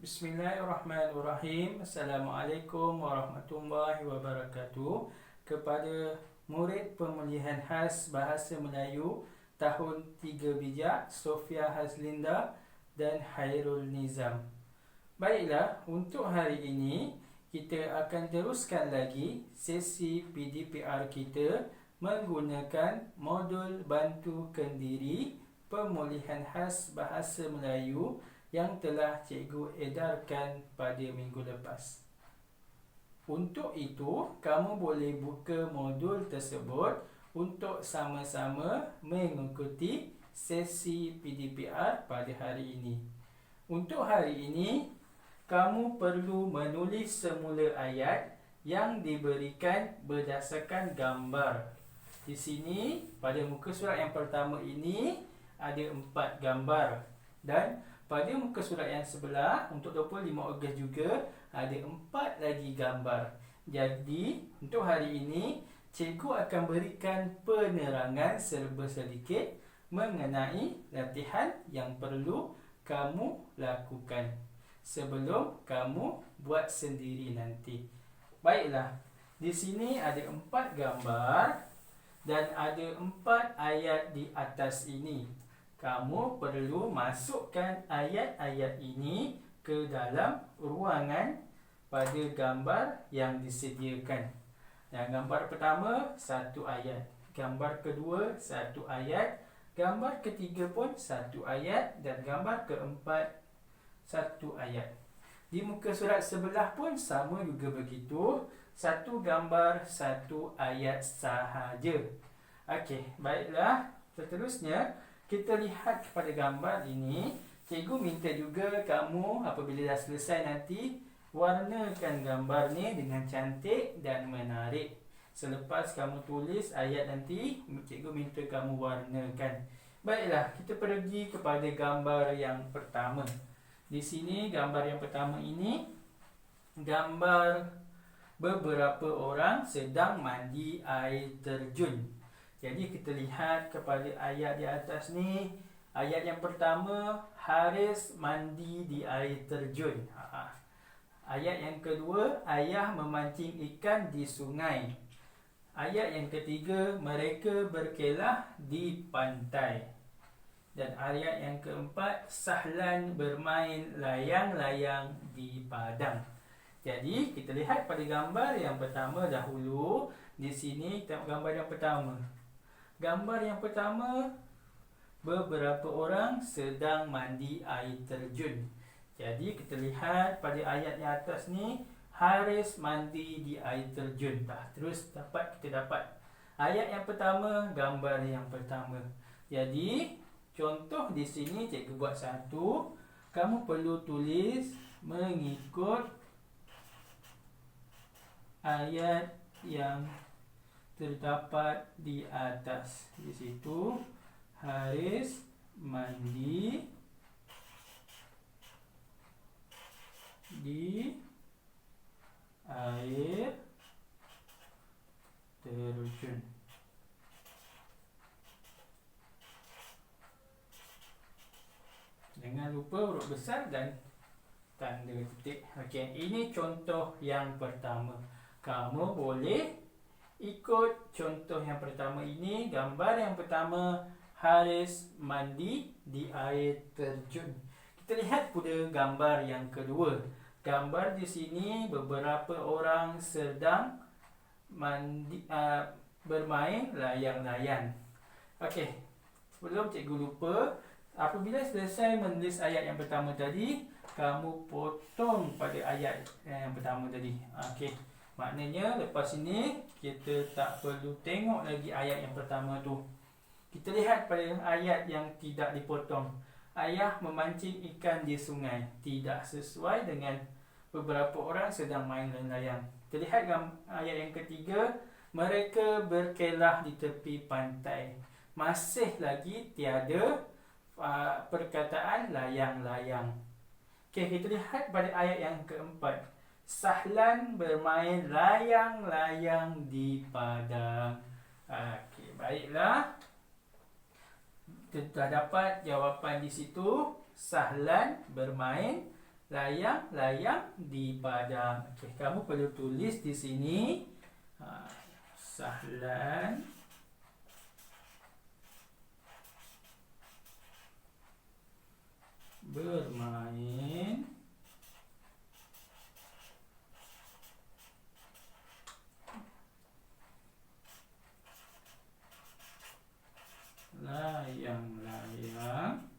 Bismillahirrahmanirrahim. Assalamualaikum warahmatullahi wabarakatuh. Kepada murid pemulihan khas Bahasa Melayu tahun 3 bijak, Sofia Hazlinda dan Hairul Nizam. Baiklah, untuk hari ini kita akan teruskan lagi sesi PDPR kita menggunakan modul bantu kendiri pemulihan khas Bahasa Melayu yang telah cikgu edarkan pada minggu lepas. Untuk itu, kamu boleh buka modul tersebut untuk sama-sama mengikuti sesi PDPR pada hari ini. Untuk hari ini, kamu perlu menulis semula ayat yang diberikan berdasarkan gambar. Di sini, pada muka surat yang pertama ini, ada 4 gambar. Dan pada muka surat yang sebelah, untuk 25 Ogos juga, ada 4 lagi gambar. Jadi, untuk hari ini, cikgu akan berikan penerangan serba sedikit mengenai latihan yang perlu kamu lakukan sebelum kamu buat sendiri nanti. Baiklah, di sini ada 4 gambar dan ada 4 ayat di atas ini. Kamu perlu masukkan ayat-ayat ini ke dalam ruangan pada gambar yang disediakan. Dan gambar pertama, 1 ayat. Gambar kedua, 1 ayat. Gambar ketiga pun 1 ayat. Dan gambar keempat, 1 ayat. Di muka surat sebelah pun sama juga begitu. 1 gambar, 1 ayat sahaja. Okey, baiklah. Seterusnya, kita lihat kepada gambar ini. Cikgu minta juga kamu apabila dah selesai nanti, warnakan gambar ni dengan cantik dan menarik. Selepas kamu tulis ayat nanti, cikgu minta kamu warnakan. Baiklah, kita pergi kepada gambar yang pertama. Di sini gambar yang pertama ini, gambar beberapa orang sedang mandi air terjun. Jadi kita lihat kepada ayat di atas ni. Ayat yang pertama, Haris mandi di air terjun. Ayat yang kedua, ayah memancing ikan di sungai. Ayat yang ketiga, mereka berkelah di pantai. Dan ayat yang keempat, Sahlan bermain layang-layang di padang. Jadi kita lihat pada gambar yang pertama dahulu. Di sini kita gambar yang pertama. Gambar yang pertama, beberapa orang sedang mandi air terjun. Jadi kita lihat pada ayat yang atas ni, Haris mandi di air terjun. Terus kita dapat ayat yang pertama, gambar yang pertama. Jadi contoh di sini cikgu buat satu. Kamu perlu tulis mengikut ayat yang terdapat di atas. Di situ, Haris mandi di air terjun. Jangan lupa huruf besar dan tanda titik. Okey, ini contoh yang pertama. Kamu boleh ikut contoh yang pertama ini. Gambar yang pertama, Haris mandi di air terjun. Kita lihat pula gambar yang kedua. Gambar di sini beberapa orang sedang bermain layang-layang. Okey, sebelum cikgu lupa, apabila selesai menulis ayat yang pertama tadi, kamu potong pada ayat yang pertama tadi. Okey, maknanya lepas ini kita tak perlu tengok lagi ayat yang pertama tu. Kita lihat pada ayat yang tidak dipotong. Ayah memancing ikan di sungai. Tidak sesuai dengan beberapa orang sedang main layang-layang. Kita lihat ayat yang ketiga. Mereka berkelah di tepi pantai. Masih lagi tiada perkataan layang-layang. Okey, kita lihat pada ayat yang keempat. Sahlan bermain layang-layang di padang. Okey, baiklah. Kita dapat jawapan di situ. Sahlan bermain layang-layang di padang. Okey, kamu perlu tulis di sini Sahlan bermain layang-layang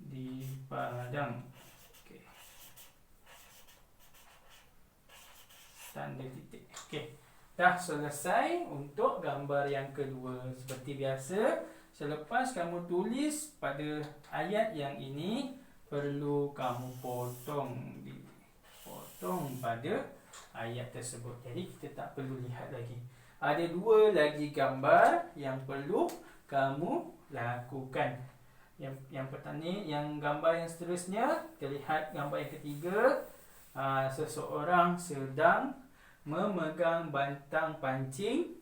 di padang. Okey. Tanda titik. Okey. Dah selesai untuk gambar yang kedua. Seperti biasa, selepas kamu tulis pada ayat yang ini, perlu kamu potong pada ayat tersebut. Jadi kita tak perlu lihat lagi. Ada dua lagi gambar yang perlu kamu lakukan. Yang pertama, yang gambar yang seterusnya, kita lihat gambar yang ketiga. Seseorang sedang memegang bantang pancing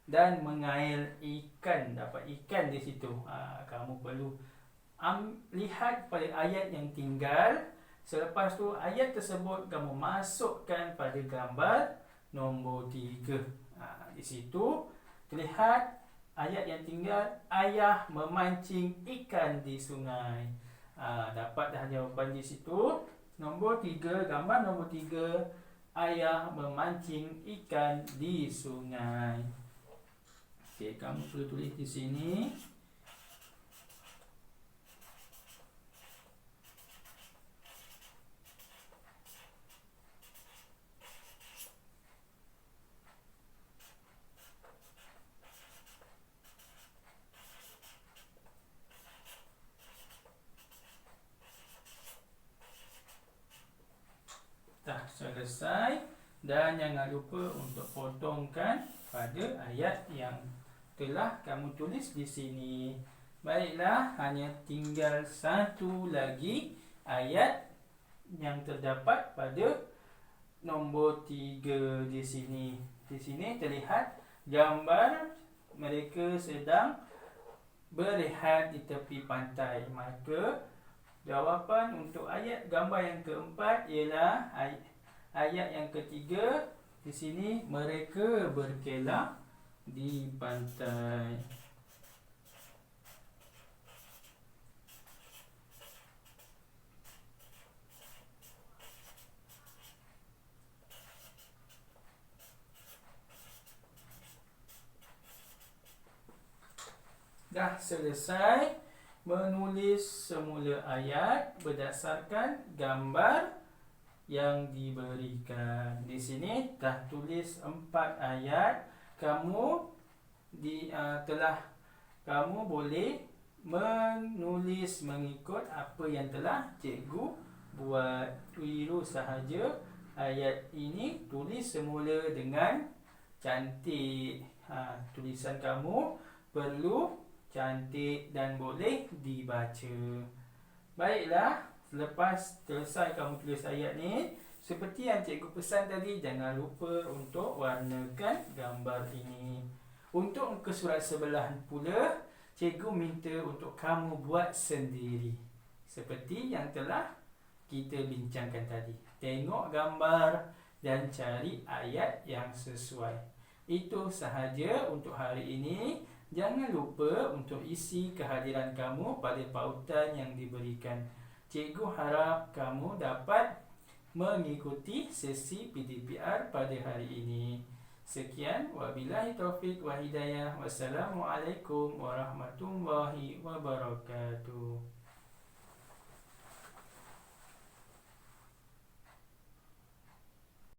dan mengail ikan. Dapat ikan di situ. Kamu perlu lihat pada ayat yang tinggal. Selepas tu ayat tersebut kamu masukkan pada gambar nombor 3. Di situ terlihat ayat yang tinggal, ayah memancing ikan di sungai. Dapat dah jawapan di situ. Nombor 3, gambar nombor 3, ayah memancing ikan di sungai. Okey, kamu perlu tulis di sini. Dah selesai, dan jangan lupa untuk potongkan pada ayat yang telah kamu tulis di sini. Baiklah, hanya tinggal satu lagi ayat yang terdapat pada nombor 3 di sini. Di sini terlihat gambar mereka sedang berehat di tepi pantai. Maka jawapan untuk ayat gambar yang keempat ialah ayat yang ketiga. Di sini mereka berkelak di pantai. Dah selesai menulis semula ayat berdasarkan gambar yang diberikan. Di sini dah tulis 4 ayat. Kamu boleh menulis mengikut apa yang telah cikgu buat. Keliru sahaja ayat ini, tulis semula dengan cantik. Tulisan kamu perlu cantik dan boleh dibaca. Baiklah, selepas selesai kamu tulis ayat ni, seperti yang cikgu pesan tadi, jangan lupa untuk warnakan gambar ini. Untuk muka surat sebelah pula, cikgu minta untuk kamu buat sendiri, seperti yang telah kita bincangkan tadi. Tengok gambar dan cari ayat yang sesuai. Itu sahaja untuk hari ini. Jangan lupa untuk isi kehadiran kamu pada pautan yang diberikan. Cikgu harap kamu dapat mengikuti sesi PDPR pada hari ini. Sekian, wabillahi taufiq wa hidayah. Wassalamualaikum warahmatullahi wabarakatuh.